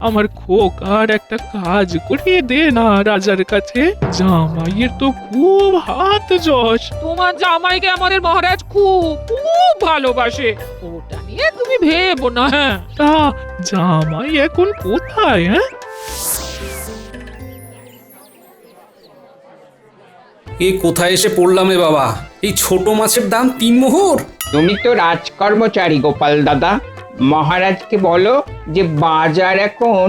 আমার খোকার একটা কাজ করিয়ে দে না রাজার কাছে। জামাইয়ের তো খুব হাত যশ। তোমার জামাইকে আমাদের মহারাজ খুব খুব ভালোবাসে, ওটা নিয়ে তুমি ভেবো না। হ্যাঁ, তা জামাই এখন কোথায়? এ কোথায় এসে পড়লাম রে বাবা? এই ছোট মাছের দাম 3 মোহর। তুমি তো রাজকর্মচারী গোপাল দাদা, মহারাজকে বলো যে বাজার এখন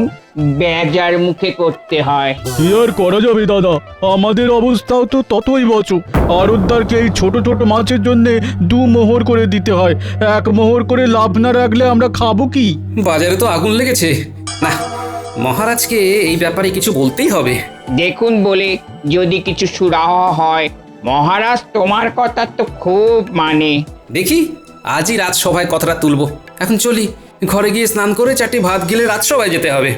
বেজার মুখে করতে হয়। কি আর করা যাবে দাদা, আমাদের অবস্থাও তো ততই বচো। আড়তদারকে এই ছোট ছোট মাছের জন্য 2 মোহর করে দিতে হয়। 1 মোহর করে লাভ না রাখলে আমরা খাবো কি? বাজারে তো আগুন লেগেছে। না, মহারাজকে এই ব্যাপারে কিছু বলতেই হবে। দেখুন বলে যদি কিছু সুরাহা হয়, মহারাজ তোমার কথা তো খুব মানে। দেখি আজই রাজসভায় কথাটা তুলবো। এখন চলি, ঘরে গিয়ে স্নান করে 4টি ভাত গিলে রাজসভায় যেতে হবে।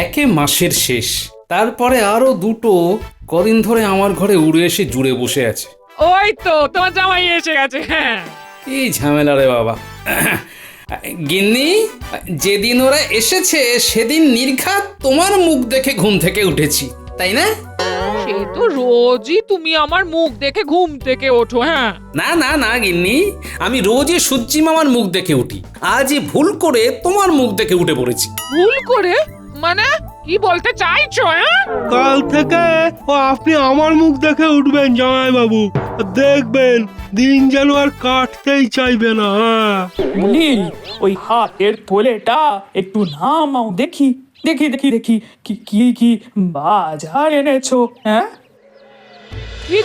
একে মাসের শেষ, তারপরে আরো 2টো কদিন ধরে আমার ঘরে উড়ে এসে জুড়ে বসে আছে। ওই তো তোমার জামাই এসে গেছে। হ্যাঁ, এই ঝামেলা রে বাবা। গিন্নি, যেদিন ওরা এসেছে সেদিন নির্ঘাত তোমার মুখ দেখে ঘুম থেকে উঠেছি, তাই না? সে তো রোজই তুমি আমার মুখ দেখে ঘুম থেকে ওঠো। হ্যাঁ, না না না গিন্নি, আমি রোজই সূর্যি মামার মুখ দেখে উঠি। আজই ভুল করে তোমার মুখ দেখে উঠে পড়েছি। ভুল করে মানে কি বলতে চাইছো? হ্যাঁ, কাল থেকে আপনি আমার মুখ দেখে উঠবেন জামাই বাবু, দেখবেন দিন যেন আর কাটতেই চাইবে না। মুনি, ওই হাতের থলেটা একটু নামাও দেখি দেখি দেখি দেখি কি কি কি বাজার এনেছো। হ্যাঁ, কি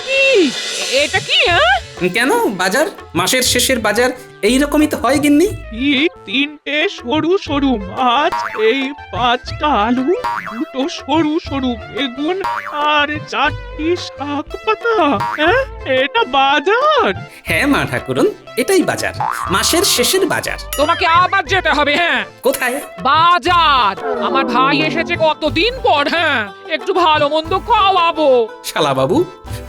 এটা কি? হ্যাঁ, কেন বাজার? মাসের শেষের বাজার এইরকমই তো হয় গিন্নি। এই 3টে সরু সরু মাছ, এই 5টা আলু, 2টো সরু সরু বেগুন আর 4টি শাক পাতা। এটা বাজার? হ্যাঁ মা ঠাকুরন, এটাই বাজার, মাসের শেষের বাজার। তোমাকে আবার যেতে হবে। হ্যাঁ, কোথায়? বাজার। আমার ভাই এসেছে কতদিন পর। হ্যাঁ, একটু ভালো মন্দ খাওয়াবো। শালা বাবু,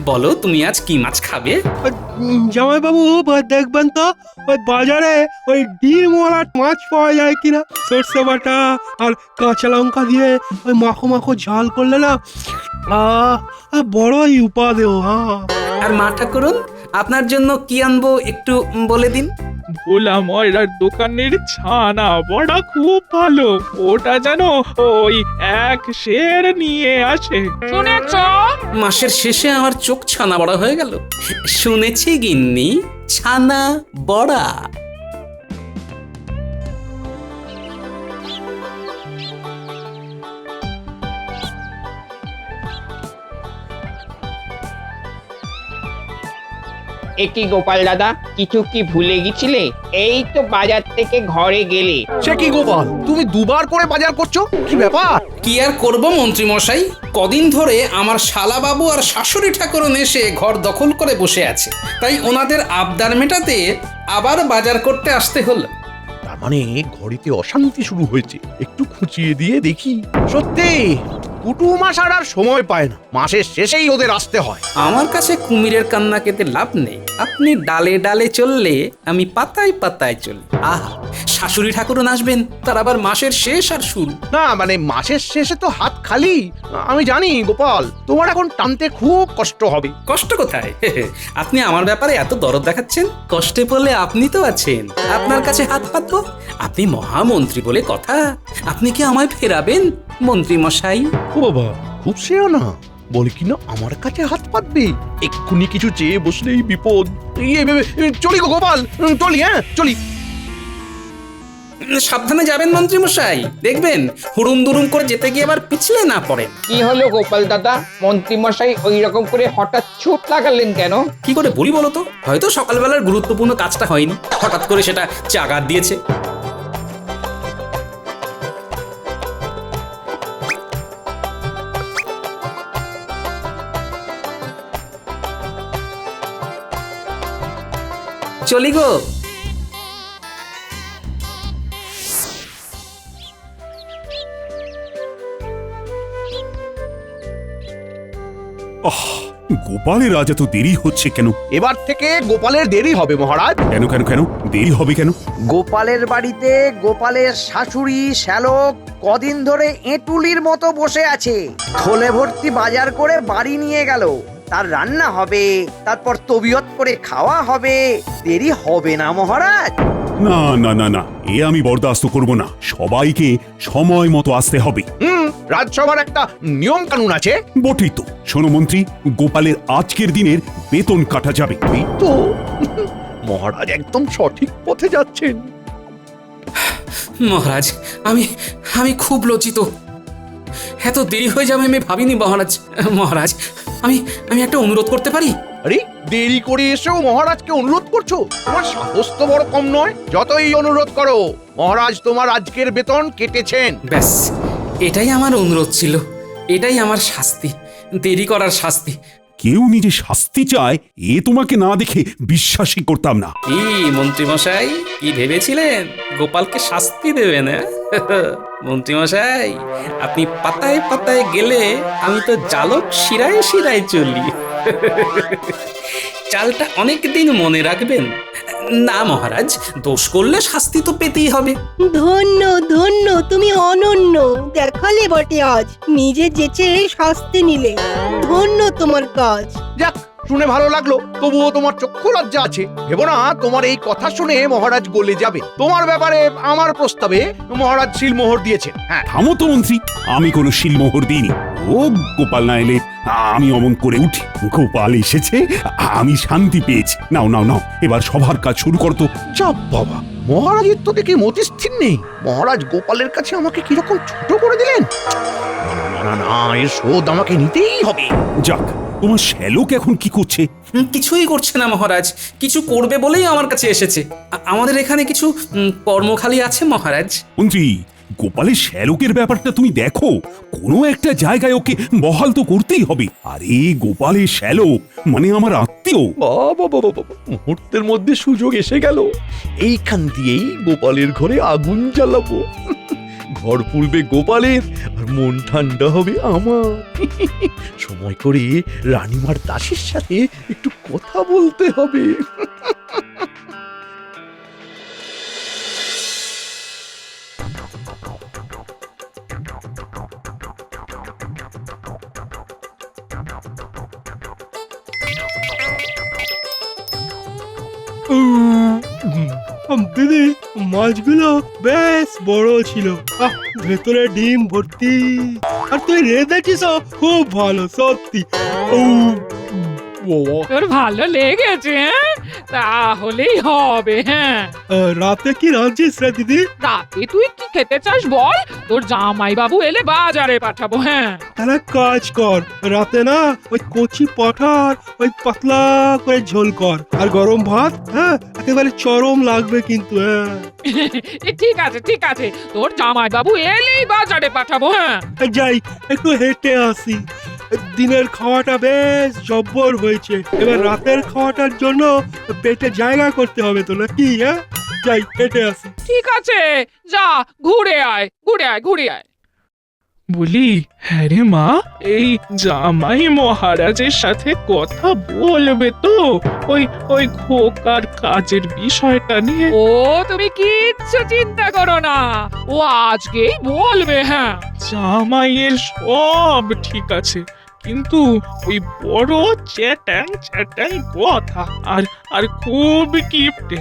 বলো তুমি আজ কি মাছ খাবে? জামাই বাবু দেখবেন তো ওই বাজারে ওই ডিমওয়ালা মাছ পাওয়া যায় কিনা। সর্ষে বাটা আর কাঁচা লঙ্কা দিয়ে ওই মাখো মাখো ঝাল করলে না, বড়ই উপাদেয়। আর মা ঠাকুরন, আপনার জন্য কি আনবো একটু বলে দিন। ভোলা ময়রার দোকানের ছানা বড়া খুব ভালো, ওটা যেন ওই 1 সের নিয়ে আসে। শুনেছ? মাসের শেষে আমার চোখ ছানা বড়া হয়ে গেল। শুনেছি গিন্নি, ছানা বড়া। একই গোপাল দাদা, কিছু কি ভুলে গেছিলে? এই তো বাজার থেকে ঘরে গেলে। সে কি গোপাল, তুমি 2বার করে বাজার করছো, কি ব্যাপার? কি আর করব মন্ত্রী মশাই, কদিন ধরে আমার শালা বাবু আর শাশুড়ি ঠাকুরন এসে ঘর দখল করে বসে আছে, তাই ওনাদের আবদার মেটাতে আবার বাজার করতে আসতে হলো। তার মানে ঘরেতে অশান্তি শুরু হয়েছে। একটু খুঁচিয়ে দিয়ে দেখি। সত্যি কুটুম আসার আর সময় পায় না, মাসের শেষেই ওদের আসতে হয়। আমার কাছে কুমিরের কান্না কেটে লাভ নেই। আপনি ডালে ডালে চললে আমি পাতায় পাতায় চলি। আহা, শাশুড়ি ঠাকুরন আসবেন, তার আবার মাসের শেষ আর শুরু। না মানে মাসের শেষে তো হাত খালি। আমি জানি গোপাল, তোমার এখন টানতে খুব কষ্ট হবে। কষ্ট কোথায়? আপনি আমার ব্যাপারে এত দরদ দেখাচ্ছেন, কষ্টে পড়লে আপনি তো আছেন, আপনার কাছে হাত পাতবো। আপনি মহামন্ত্রী বলে কথা, আপনি কি আমায় ফেরাবেন মন্ত্রী মশাই? ও বাবা, খুব সেও না, বলে কিনা আমার কাছে হাত পাতবে। এক্ষুনি কিছু চেয়ে বসলেই বিপদ। চলি গো গোপাল, চলি। হ্যাঁ চলি। সাবধানে যাবেন মন্ত্রী মশাই, দেখবেন হুড়ুম দুরুম করে যেতে গিয়ে আবার পিছলে না পড়েন। কি হলো গোপাল দাদা, মন্ত্রী মশাই ওই রকম করে হঠাৎ ছুট লাগালেন কেন? কি করে বলি বলো তো, হয়তো সকালবেলার গুরুত্বপূর্ণ কাজটা হয়নি, হঠাৎ করে সেটা চাগার দিয়েছে। চলি গো। গোপালের আজ এত দেরি হচ্ছে কেন? এবার থেকে গোপালের দেরি হবে মহারাজ। কেন কেন কেন দেরি হবে কেন? গোপালের বাড়িতে গোপালের শাশুড়ি শ্যালক কদিন ধরে এঁটুলির মতো বসে আছে। থলে ভর্তি বাজার করে বাড়ি নিয়ে গেল। তার রান্না হবে, তারপর তবিয়ত করে খাওয়া হবে। দেরি হবে না মহারাজ? না না না না, এ আমি বরদাস্ত করব না। সবাইকে সময় মতো আসতে হবে। রাজসভার একটা নিয়ম কানুন আছে। বটেই তো। শোনো মন্ত্রী, গোপালের আজকের দিনের বেতন কাটা যাবে। এই তো মহারাজ একদম সঠিক পথে যাচ্ছেন। মহারাজ, আমি আমি খুব লজ্জিত। এত দেরি হয়ে যাবে আমি ভাবিনি মহারাজ। মহারাজ, আমি আমি একটা অনুরোধ করতে পারি? আরে দেরি করে এসেও মহারাজকে অনুরোধ করছো? তোমার সাহস তো বড় কম নয়। যতই অনুরোধ করো, মহারাজ তোমার আজকের বেতন কেটেছেন। ব্যাস, এটাই আমার অনুরোধ ছিল। এটাই আমার শাস্তি, দেরি করার শাস্তি। কেউ নিজে শাস্তি চায়, এ তোমাকে না দেখে বিশ্বাসই করতাম না। কি মন্ত্রীমশাই, কি ভেবেছিলেন গোপালকে শাস্তি দেবেন? মন্ত্রীমশাই, আপনি পাতায় পাতায় গেলে আমি তো জালক শিরায় শিরায় চলি। চালটা অনেক দিন মনে রাখবেন। না মহারাজ, দোষ করলে শাস্তি তো পেতেই হবে। ধন্য ধন্য, তুমি অনন্য দেখালে বটে আজ। নিজে যেচে শাস্তি নিলে, ধন্য তোমার কাজ। যাক, শুনে ভালো লাগলো। তবুও তোমার চক্ষু লজ্জা আছে। ভেবো না তোমার এই কথা শুনে মহারাজ গলে যাবে। তোমার ব্যাপারে আমার প্রস্তাবে মহারাজ সিলমোহর দিয়েছেন। হ্যাঁ, থামো তো মন্ত্রী, আমি কোনো শিলমোহর দিইনি। ও গোপাল না এলে আমি অমন করে উঠি। গোপাল এসেছে, আমি শান্তি পেয়েছি। নাও নাও নাও, এবার সবার কাজ শুরু করতো। যা বাবা, মহারাজের তো দেখি মতিস্থির নেই। মহারাজ গোপালের কাছে আমাকে কিরকম ছোট করে দিলেন। না না না, এর শোধ আমাকে নিতেই হবে। যাক, তোমার শ্যালক এখন কি করছে? কিছুই করছে না মহারাজ, কিছু করবে বলেই আমার কাছে এসেছে। আমাদের এখানে কিছু কর্মখালি আছে মহারাজ। মন্ত্রী, গোপালের শ্যালকের ব্যাপারটা তুমি দেখো। কোনো একটা জায়গায় ওকে বহাল তো করতেই হবে। আরে গোপালের শ্যালক মানে আমার আত্মীয়। বাবা বাবা বাবা, মুহূর্তের মধ্যে সুযোগ এসে গেল। এইখান দিয়েই গোপালের ঘরে আগুন জ্বালাবো। ঘর পুড়বে গোপালের, আর মন ঠান্ডা হবে আমার। সময় করে রানীমার দাসীর সাথে একটু কথা বলতে হবে। দিদি, মাছগুলো বেশ বড় ছিল। ভেতরে ডিম ভর্তি। আর তুই রেঁধেছিস খুব ভালো, সত্যি। তোর ভালো লেগেছে? হ্যাঁ, তাহলেই হবে। হ্যাঁ, রাতে কি রাঁধছিস রে দিদি? রাতে তুই কি খেতে চাস বল? তোর জামাই বাবু এলে বাজারে পাঠাবো। হ্যাঁ, তাহলে কাজ কর, রাতে না ওই কচি পাঠার ওই পাতলা করে ঝোল কর। আর গরম ভাত, হ্যাঁ, একেবারে চরম লাগবে কিন্তু। হ্যাঁ, ঠিক আছে ঠিক আছে, তোর জামাই বাবু এলেই বাজারে পাঠাবো। হ্যাঁ, যাই একটু হেঁটে আসি। দিনের খাওয়াটা বেশ জব্বর হয়েছে। এবার রাতের খাওয়াটার জন্য পেটে জায়গা করতে হবে তো, নাকি? হ্যাঁ, যাই হেঁটে আসি। ঠিক আছে, যা ঘুরে আয় ঘুরে আয় ঘুরে আয়। বলি, হ্যাঁ রে মা, এই জামাই মহারাজের সাথে কথা বলবে তো ওই ওই খোকার কাজের বিষয়টা নিয়ে? ও তুমি কিচ্ছু চিন্তা করো না, ও আজকেই বলবে। হ্যাঁ, জামাইয়ের সব ঠিক আছে, কিন্তু ওই বড় চ্যাটাং চ্যাটাং কথা আর আর খুব কিপটে।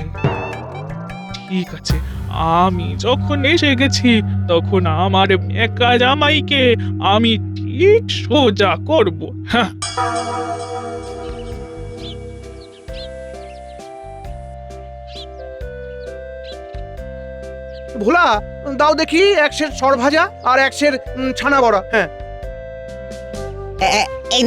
ঠিক আছে, আমি যখন এসে গেছি তখন আমার একা জামাইকে আমি ঠিক সোজা করব। হ্যাঁ, ভোলা, দাও দেখি এক সের সর ভাজা আর এক সের ছানা বড়া। হ্যাঁ, এই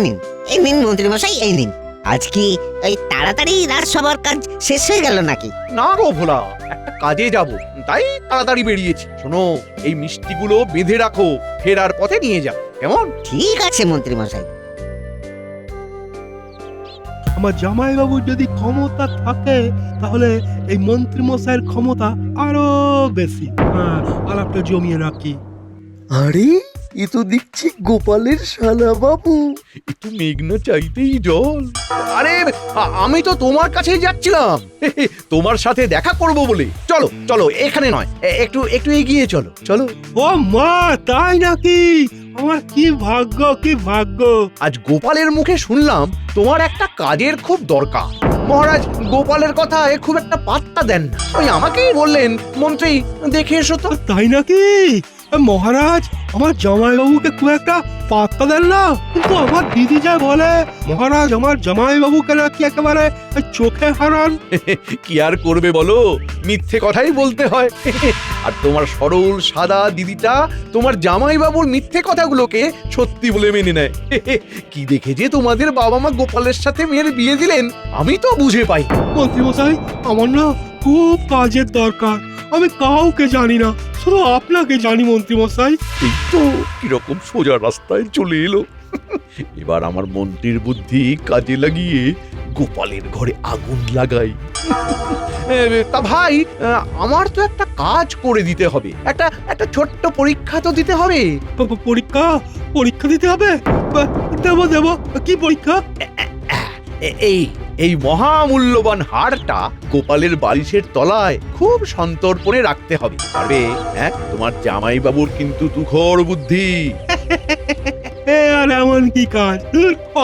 নিন মন্ত্রী মশাই, এই নিন। আজ কি এই তাড়াতাড়ি রাজসভার কাজ শেষ হয়ে গেল নাকি? না গো ভোলা, একটা কাজে যাব, তাই তাড়াতাড়ি বেরিয়েছি। শোনো, এই মিষ্টিগুলো বেঁধে রাখো, ফেরার পথে নিয়ে যাও, কেমন? ঠিক আছে মন্ত্রী মশাই। আমার জামাইবাবুর যদি ক্ষমতা থাকে তাহলে এই মন্ত্রী মশাইয়ের ক্ষমতা আরো বেশি। হ্যাঁ, আলাপটা জমিয়ে রাখি। আরে এ তো দেখছি গোপালের শালা বাবু, একটু মেঘনা চাইতেই জল। আরে আমি তো তোমার কাছেই যাচ্ছিলাম তোমার সাথে দেখা করব বলে। চলো চলো, এখানে নয়, একটু একটু এগিয়ে চলো চলো। ও মা, তাই নাকি? আমার কি ভাগ্য, কি ভাগ্য! আজ গোপালের মুখে শুনলাম তোমার একটা কাজের খুব দরকার। মহারাজ গোপালের কথায় খুব একটা পাত্তা দেন না, ওই আমাকেই বললেন মন্ত্রী দেখে এসো তো। তাই নাকি? মহারাজ আমার জামাইবাবুকে খুব একটা পাত্তা দেন না, কিন্তু আমার দিদি যা বলে মহারাজ আমার জামাইবাবুকে নাকি একেবারে চোখে হারান। কি আর করবে বলো, মিথ্যে কথাই বলতে হয়। আর তোমার সরল সাদা দিদিটা তোমার জামাইবাবুর মিথ্যে কথাগুলোকে সত্যি বলে মেনে নেয়। কি দেখে যে তোমাদের বাবা মা গোপালের সাথে মেয়ের বিয়ে দিলেন আমি তো বুঝে পাই। মন্ত্রী মশাই, আমার না খুব কাজের দরকার, আমি কাউকে জানি না, শুধু আপনাকে জানি মন্ত্রী মশাই। এই তো কিরকম সোজা রাস্তায় চলে এলো। এবার আমার মন্ত্রীর বুদ্ধি কাজে লাগিয়ে গোপালের ঘরে আগুন লাগাই। তা ভাই, আমার তো একটা কাজ করে দিতে হবে, একটা একটা ছোট্ট পরীক্ষা তো দিতে হবে। পরীক্ষা? পরীক্ষা দিতে হবে? দেবো দেবো, কি পরীক্ষা? এই এই মহামূল্যবান হারটা গোপালের বালিশের তলায় খুব সন্তর্পণে রাখতে হবে, পারবে? হ্যাঁ, তোমার জামাইবাবুর কিন্তু তুখর বুদ্ধি। আর এমন কি কাজ?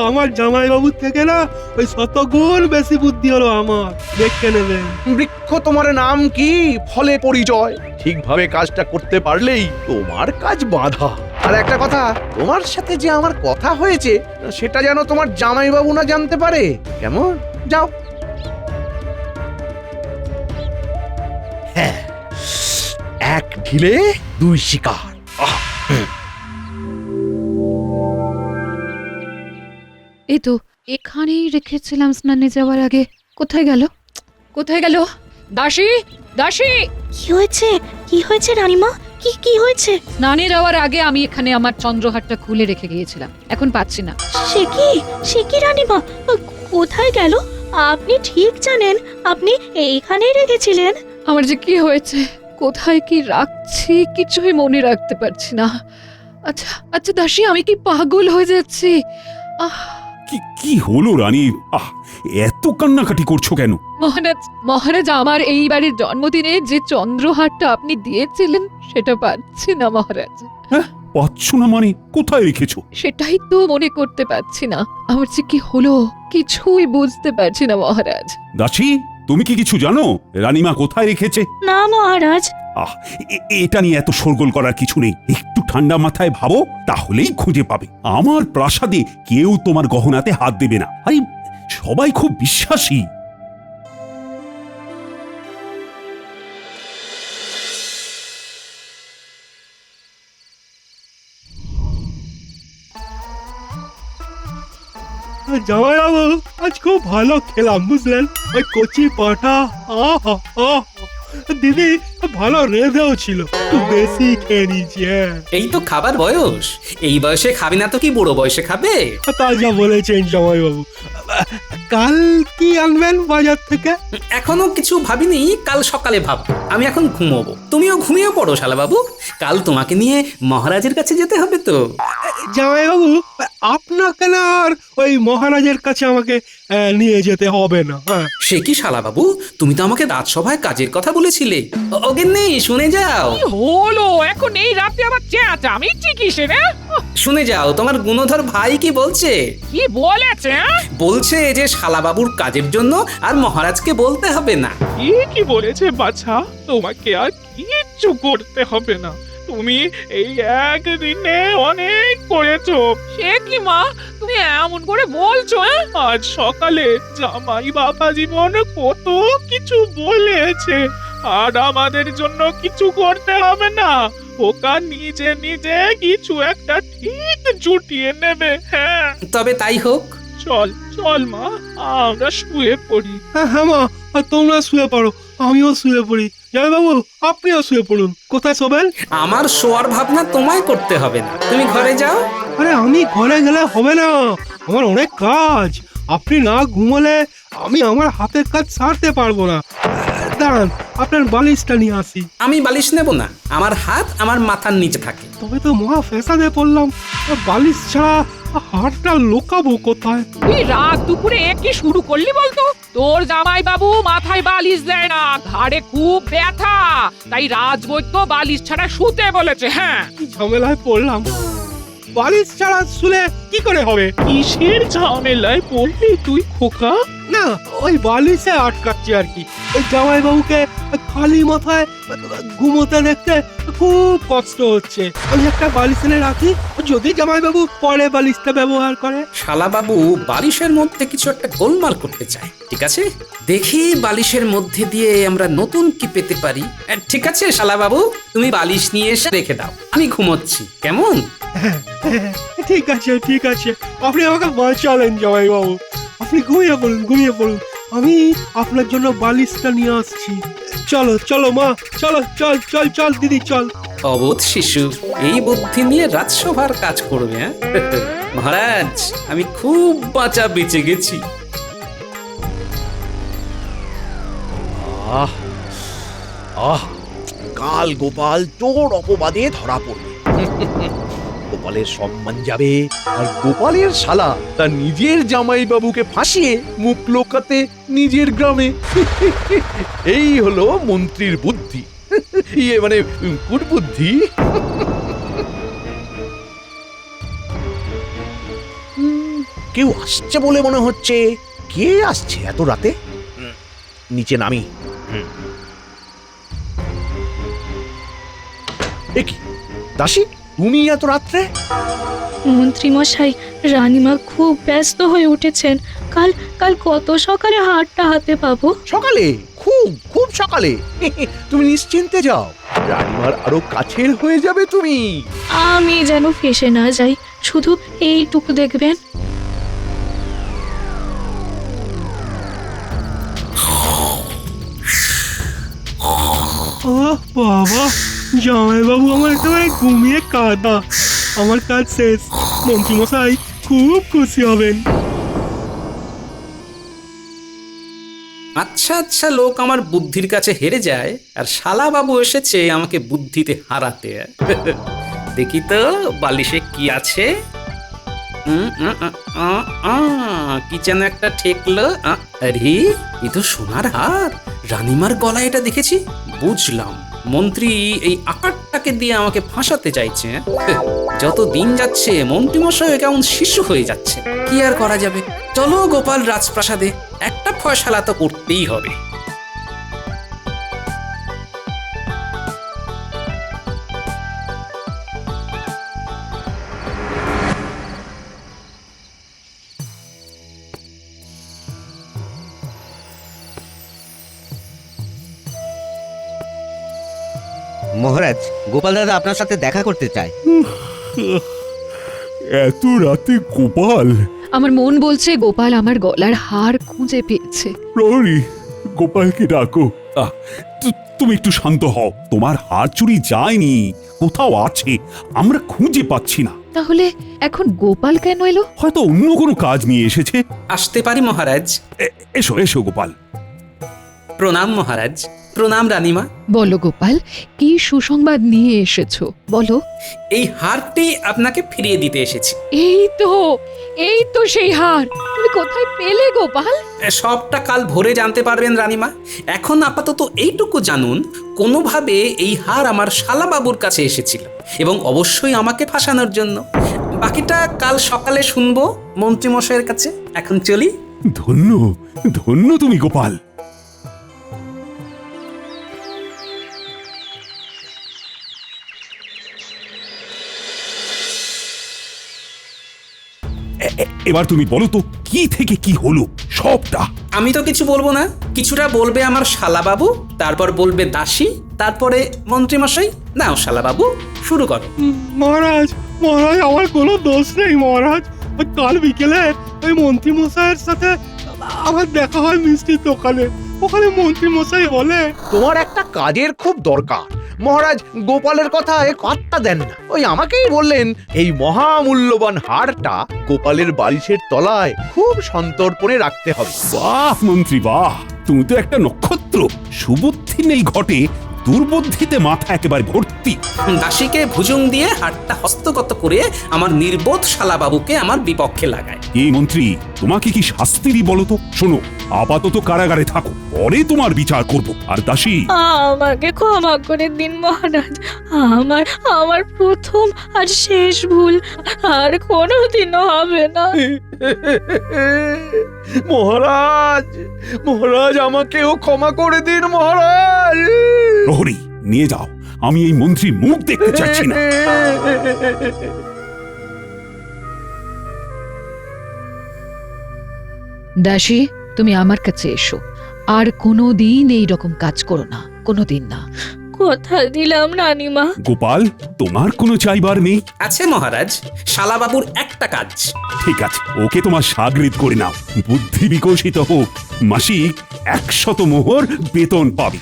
আমার জামাইবাবুর থেকে না ওই 100 গুণ বেশি বুদ্ধি হলো আমার, দেখে নেবেন। বৃক্ষ তোমার নাম কি, ফলে পরিচয়। ঠিকভাবে কাজটা করতে পারলেই তোমার কাজ বাঁধা। আর একটা কথা, তোমার সাথে যে আমার কথা হয়েছে সেটা যেন তোমার জামাইবাবু না জানতে পারে, কেমন? যাও। হ্যাঁ, এক ঢিলে 2 শিকার। এই তো এখানেই রেখেছিলাম স্নানে যাওয়ার আগে। কোথায় গেল? কোথায় গেল? দাসী, দাসী! কি হয়েছে? কি হয়েছে রানীমা? কি কি হয়েছে? স্নানে যাওয়ার আগে আমি এখানে আমার চন্দ্রহারটা খুলে রেখে গিয়েছিলাম, এখন পাচ্ছি না। সে কি রানীমা? কোথায় গেল? আপনি ঠিক জানেন আপনি এইখানেই রেখেছিলেন। আমার যে কি হয়েছে, কোথায় কি রাখছি কিছুই মনে রাখতে পারছি না। আচ্ছা আচ্ছা দাসী, আমি কি পাগল হয়ে যাচ্ছি? আহ, কি কি হলো রানী? এত কান্নাকাটি করছো কেন? মহারাজ, মহারাজ, আমার এই বাড়ির জন্মদিনে যে চন্দ্রহারটা আপনি দিয়েছিলেন সেটা পাচ্ছি না মহারাজ। হ্যাঁ, পাচ্ছ না মানে? কোথায় রেখেছো? সেটাই তো মনে করতে পারছি না। আমার যে কি হলো কিছুই বুঝতে পারছি না মহারাজ। দাসী, তুমি কি কিছু জানো রানীমা কোথায় রেখেছে? না মহারাজ। এটা নিয়ে এত শোরগোল করার কিছু নেই, একটু ঠান্ডা মাথায় ভাবো, তাহলেই খুঁজে পাবে। আমার প্রাসাদে কেউ তোমার গহনাতে হাত দেবে না, আরে সবাই খুব বিশ্বাসী। জামাইবাবু, আজ খুব ভালো খেলাম বুঝলেন, ওই কচি পাঠা। আহা আহা, দিদি ভালো রেঁধেও ছিল, একটু বেশি খেয়ে নিয়েছি। এই তো খাবার বয়স, এই বয়সে খাবে না তো কি বুড়ো বয়সে খাবে? তা যা বলেছেন জামাইবাবু। কাল কি আনবেন বাজার থেকে? এখনো কিছু ভাবিনি, কাল সকালে ভাব। আমি এখন ঘুমোবো, তুমিও ঘুমিয়ে পড়ো শালা বাবু, কাল তোমাকে নিয়ে মহারাজের কাছে যেতে হবে তো। জামাইবাবু, আপনাকে না আর ওই মহারাজের কাছে আমাকে নিয়ে যেতে হবে না। হ্যাঁ, সে কি শালা বাবু, তুমি তো আমাকে রাজসভায় কাজের কথা বলেছিলে। নেই, শুনে যাও। কি হলো এখন এই রাতে আবার চেঁচামেচি কিসের? শুনে যাও, তোমার গুণধর ভাই কি বলছে। কি বলেছে? বলছে যে শালাবাবুর কাজের জন্য আর মহারাজকে বলতে হবে না। কি বলেছে বাছা, তোমাকে আর কিচ্ছু করতে হবে না, তুমি এই একদিনে অনেক করেছো। সে কি মা, তুমি এমন করে বলছো? আজ সকালে জামাই বাবা জীবন কত কিছু বলেছে, আর আমাদের জন্য কিছু করতে হবে না, ওকা নিজে নিজে কিছু একটা ঠিক জুটিয়ে নেবে। হ্যাঁ, তবে তাই হোক। চল চল মা, আমরা শুয়ে পড়ি। হ্যাঁ মা, তোমরা শুয়ে পড়ো, আমিও শুয়ে পড়ি। জামাইবাবু, আপনিও শুয়ে পড়ুন। কোথায় শোবেন? আমার শোয়ার ভাবনা তোমায় করতে হবে না, তুমি ঘরে যাও। আরে আমি ঘরে গেলে হবে না, আমার অনেক কাজ। আপনি না ঘুমোলে আমি আমার হাতের কাজ সারতে পারবো না। দাঁড়ান আপনার বালিশটা নিয়ে আসি। আমি বালিশ নেব না, আমার হাত আমার মাথার নিচে থাকে। তবে তো মহা ফ্যাসাদে পড়লাম, বালিশ ছাড়া হাড়টা লোকাবো কোথায়? তুই রাত দুপুরে কি শুরু করলি বলতো? তোর জামাই বাবু মাথায় বালিশ দেয় না, ঘাড়ে খুব ব্যথা, তাই রাজবৈদ্য বালিশ ছাড়া শুতে বলেছে। হ্যাঁ, কি ঝামেলায় পড়লাম, বালিশ ছাড়া শুলে কি করে হবে? কিসের ঝামেলায় পড়লি তুই খোকা? না ওই বালিশে আটকাচ্ছি আর কি। ওই জামাই বাবুকে খালি মাথায় ঘুমোতে দেখতে খুব কষ্ট হচ্ছে। আমি একটা বালিশ এনে রাখি, যদি জামাই বাবু পরে বালিশটা ব্যবহার করে। শালাবাবু বালিশের মধ্যে কিছু একটা গোলমাল করতে চায়। ঠিক আছে, দেখি বালিশের মধ্যে দিয়ে আমরা নতুন কি পেতে পারি। ঠিক আছে শালাবাবু, তুমি বালিশ নিয়ে এসে রেখে দাও, আমি ঘুমোচ্ছি, কেমন? ঠিক আছে ঠিক আছে, আপনি আমাকে বাঁচালেন জামাই বাবু। আপনি ঘুমিয়ে পড়ুন, ঘুমিয়ে পড়ুন, আমি আপনার জন্য বালিশটা নিয়ে আসছি। চলো চলো মা, চলো, চল চল চল দিদি চল। অবোধ শিশু এই বুদ্ধি নিয়ে রাজসভার কাজ করবে। হ্যাঁ মহারাজ, আমি খুব বাঁচা বেঁচে গেছি। আহ আহ কাল গোপাল তোর অপবাদে ধরা পড়বে। গোপালের সম্মান যাবে, আর গোপালের শালা তার নিজের জামাই বাবুকে ফাঁসিয়ে মুখ লোকাতে নিজের গ্রামে। এই হলো মন্ত্রীর বুদ্ধি, ইয়ে মানে কুটবুদ্ধি। কেউ আসছে বলে মনে হচ্ছে। কে আসছে এত রাতে? নিচে নামি। এ কি দাসী, তুমি এত রাত্রে? মন্ত্রী মশাই, রানীমা খুব ব্যস্ত হয়ে উঠেছেন। কাল কাল কত সকালে হাটটা হাতে পাবো। সকালে? খুব খুব সকালে? তুমি নিশ্চিন্তে যাও, রানীমার আরো কাছের হয়ে যাবে তুমি। আমি যেন ফেসে না যাই, শুধু এইটুকু দেখবেন। বাবা, জামাই বাবু আমার একেবারে ঘুমিয়ে কাঁদা। আমার কাজ শেষ, মন্ত্রী মশাই খুব খুশি হবেন। আচ্ছা আচ্ছা লোক আমার বুদ্ধির কাছে হেরে যায়, আর শালাবাবু এসেছে আমাকে বুদ্ধিতে হারাতে। দেখি তো বালিশে কি আছে। কি যেন একটা ঠেকলো। আরে এ তো সোনার হার, রানীমার গলায় এটা দেখেছি। বুঝলাম মন্ত্রী এই আকারটাকে দিয়ে আমাকে ফাঁসাতে চাইছে। যত দিন যাচ্ছে মন্ত্রী মশাই কেমন শিশু হয়ে যাচ্ছে। কি আর করা যাবে, চলো গোপাল রাজপ্রাসাদে, একটা ফয়সালা তো করতেই হবে। মহারাজ, গোপাল দাদা আপনার সাথে দেখা করতে চায়। এত রাতে গোপাল? আমার মন বলছে গোপাল আমার গলার হার খুঁজে পেয়েছে। প্রহরী, গোপালকে ডাকো। তুমি একটু শান্ত হও, তোমার হার চুরি যায়নি, কোথাও আছে, আমরা খুঁজে পাচ্ছি না। তাহলে এখন গোপাল কেন এলো? হয়তো অন্য কোনো কাজ নিয়ে এসেছে। আসতে পারি মহারাজ? এসো এসো গোপাল। প্রণাম মহারাজ। প্রণাম রানীমা। বলো গোপাল, কি সুসংবাদ নিয়ে এসেছো বলো। এই হারটি আপনাকে ফিরিয়ে দিতে এসেছি। এই তো সেই হার। তুমি কোথায় পেলে গোপাল? সবটা কাল ভোরে জানতে পারবেন রানীমা। এখন আপাতত এইটুকু জানুন, কোনোভাবে এই হার আমার শালাবাবুর কাছে এসেছিল, এবং অবশ্যই আমাকে ফাঁসানোর জন্য। বাকিটা কাল সকালে শুনবো মন্ত্রীমশাইয়ের কাছে। এখন চলি। ধন্য ধন্য তুমি গোপাল। এবার তুমি বলো তো, কি থেকে কি হলো সবটা? আমি তো কিছু বলবো না, কিছুটা বলবে আমার শালাবাবু, তারপর বলবে দাসী, তারপরে মন্ত্রীমশাই। নাও শালাবাবু, শুরু করো। মহারাজ, মহারাজ আমার কোনো দোষ নেই মহারাজ। ওই কাল বিকেলে ওই মন্ত্রী মশাইয়ের সাথে আমার দেখা হয় মিষ্টির দোকানে। ওখানে মন্ত্রী মশাই বলে, তোমার একটা কাজের খুব দরকার, মহারাজ গোপালের কথায় পাত্তা দেন না। ওই আমাকেই বললেন এই মহামূল্যবান হারটা গোপালের বালিশের তলায় খুব সন্তর্পণে রাখতে হবে। বাহ মন্ত্রী বাহ, তুমি তো একটা নক্ষত্র। সুবুদ্ধি নেই ঘটে, দুর্বুদ্ধিতে মাথা একেবারে ভর্তি। দাসীকে ভুজুং দিয়ে হাতটা হস্তগত করে আমার নির্বোধ শালাবাবুকে আমার বিপক্ষে লাগায়। এই মন্ত্রী, তোমাকে কি শাস্তিরই বলো তো? শোনো, আপাতত কারাগারে থাকো, পরে তোমার বিচার করব। আর দাসী, আমাকে ক্ষমা করে দিন মহারাজ। আমার আমার প্রথম আর শেষ ভুল, আর কোনোদিনও হবে না। মহারাজ, মহারাজ আমাকেও ক্ষমা করে দিন মহারাজ। প্রহরী নিয়ে যাও, আমি এই মন্ত্রী মুখ দেখতে চাচ্ছি না। দাসী, তুমি আমার কাছে এসো। আর কোনোদিন এই রকম কাজ করো না, কোনোদিন না। কথা দিলাম রানীমা। গোপাল, তোমার কোনো চাইবার নেই? আছে মহারাজ, শালাবাবুর একটা কাজ। ঠিক আছে, ওকে তোমার সাগরিদ করে নাও। বুদ্ধি বিকশিত হোক, মাসিক 100 মোহর বেতন পাবে।